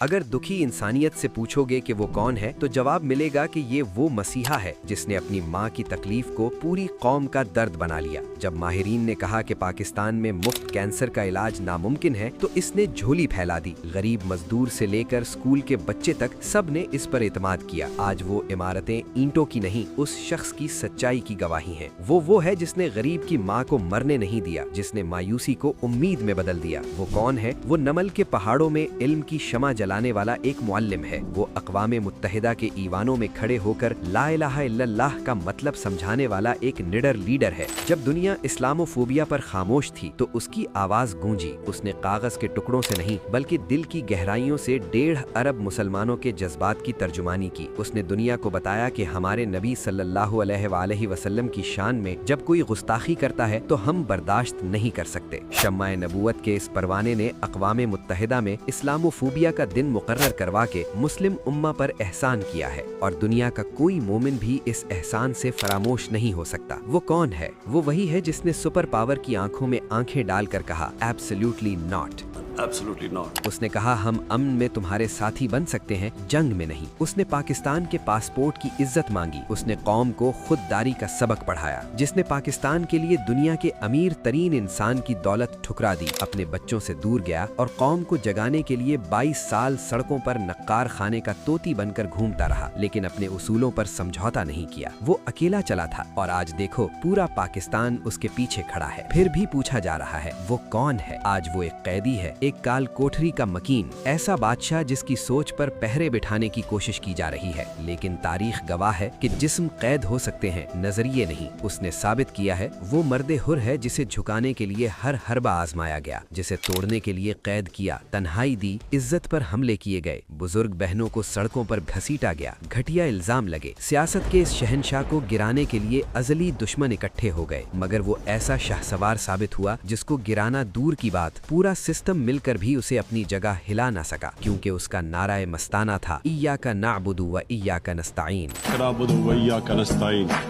अगर दुखी इंसानियत से पूछोगे कि वो कौन है तो जवाब मिलेगा कि ये वो मसीहा है जिसने अपनी माँ की तकलीफ को पूरी कौम का दर्द बना लिया। जब माहिरीन ने कहा कि पाकिस्तान में मुफ्त कैंसर का इलाज नामुमकिन है तो इसने झोली फैला दी। गरीब मजदूर से लेकर स्कूल के बच्चे तक सब ने इस पर इत्माद किया। आज वो इमारतें ईंटों की नहीं, उस शख्स की सच्चाई की गवाही हैं। वो है जिसने गरीब की माँ को मरने नहीं दिया, जिसने मायूसी को उम्मीद में बदल दिया। वो कौन है? वो नमल के पहाड़ों में इल्म की शमा जलाने वाला एक मुअल्लिम है। वो अक़वाम मुत्तहिदा के ईवानों में खड़े होकर ला इलाहा इल्लल्लाह का मतलब समझाने वाला एक निडर लीडर है। जब दुनिया इस्लामोफोबिया पर खामोश थी तो उसकी आवाज गूंजी। उसने कागज के टुकड़ों से नहीं बल्कि दिल की गहराइयों से 1.5 अरब मुसलमानों के जज्बात की तर्जुमानी की। उसने दुनिया को बताया कि हमारे नबी सल्लल्लाहु अलैहि वसल्लम की शान में जब कोई गुस्ताखी करता है तो हम बर्दाश्त नहीं कर सकते। शम्माए नबूवत के इस परवाने ने अक़वाम मुत्तहिदा में इस्लामोफोबिया का दिन मुकर्रर करवा के मुस्लिम उम्मा पर एहसान किया है और दुनिया का कोई मोमिन भी इस एहसान से फरामोश नहीं हो सकता। वो कौन है? वो वही है जिसने सुपर पावर की आंखों में आंखें डालकर कहा, एब्सोल्युटली नॉट। Absolutely not. उसने कहा, हम अमन में तुम्हारे साथी बन सकते हैं, जंग में नहीं। उसने पाकिस्तान के पासपोर्ट की इज्जत मांगी। उसने कौम को खुददारी का सबक पढ़ाया। जिसने पाकिस्तान के लिए दुनिया के अमीर तरीन इंसान की दौलत ठुकरा दी, अपने बच्चों से दूर गया और कौम को जगाने के लिए 22 साल सड़कों पर नक्कार खाने का तोती बनकर घूमता रहा, लेकिन अपने उसूलों पर समझौता नहीं किया। वो अकेला चला था और आज देखो पूरा पाकिस्तान उसके पीछे खड़ा है। फिर भी पूछा जा रहा है वो कौन है? आज वो एक कैदी है, एक काल कोठरी का मकीन, ऐसा बादशाह जिसकी सोच पर पहरे बिठाने की कोशिश की जा रही है। लेकिन तारीख गवाह है कि जिस्म कैद हो सकते हैं, नजरिए नहीं। उसने साबित किया है वो मर्दे हुर है जिसे झुकाने के लिए हर हरबा आजमाया गया, जिसे तोड़ने के लिए कैद किया, तन्हाई दी, इज्जत पर हमले किए गए, बुजुर्ग बहनों को सड़कों पर घसीटा गया, घटिया इल्जाम लगे। सियासत के इस शहनशाह को गिराने के लिए अजली दुश्मन इकट्ठे हो गए, मगर वो ऐसा शाहसवार साबित हुआ जिसको गिराना दूर की बात, पूरा सिस्टम मिलकर भी उसे अपनी जगह हिला ना सका, क्योंकि उसका नाराए मस्ताना था, इय्याका नअबुदु व इय्याका नस्तईन।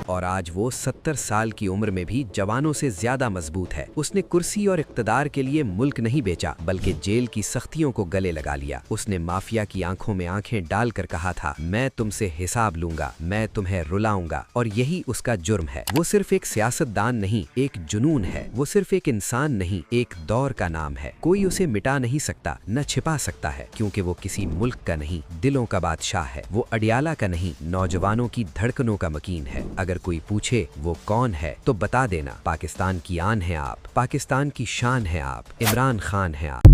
और आज वो 70 साल की उम्र में भी जवानों से ज्यादा मजबूत है। उसने कुर्सी और इक्तदार के लिए मुल्क नहीं बेचा, बल्कि जेल की सख्तियों को गले लगा लिया। उसने माफिया की आंखों में आंखें डालकर कहा था, मैं तुमसे हिसाब लूंगा, मैं तुम्हें रुलाऊंगा, और यही उसका जुर्म है। वो सिर्फ एक सियासतदान नहीं, एक जुनून है। वो सिर्फ एक इंसान नहीं, एक दौर का नाम है। कोई उसे मिटा नहीं सकता, न छिपा सकता है, क्योंकि वो किसी मुल्क का नहीं, दिलों का बादशाह है। वो अडियाला का नहीं, नौजवानों की धड़कनों का मकीन है। अगर कोई पूछे वो कौन है तो बता देना, पाकिस्तान की आन है आप, पाकिस्तान की शान है आप, इमरान खान है आप।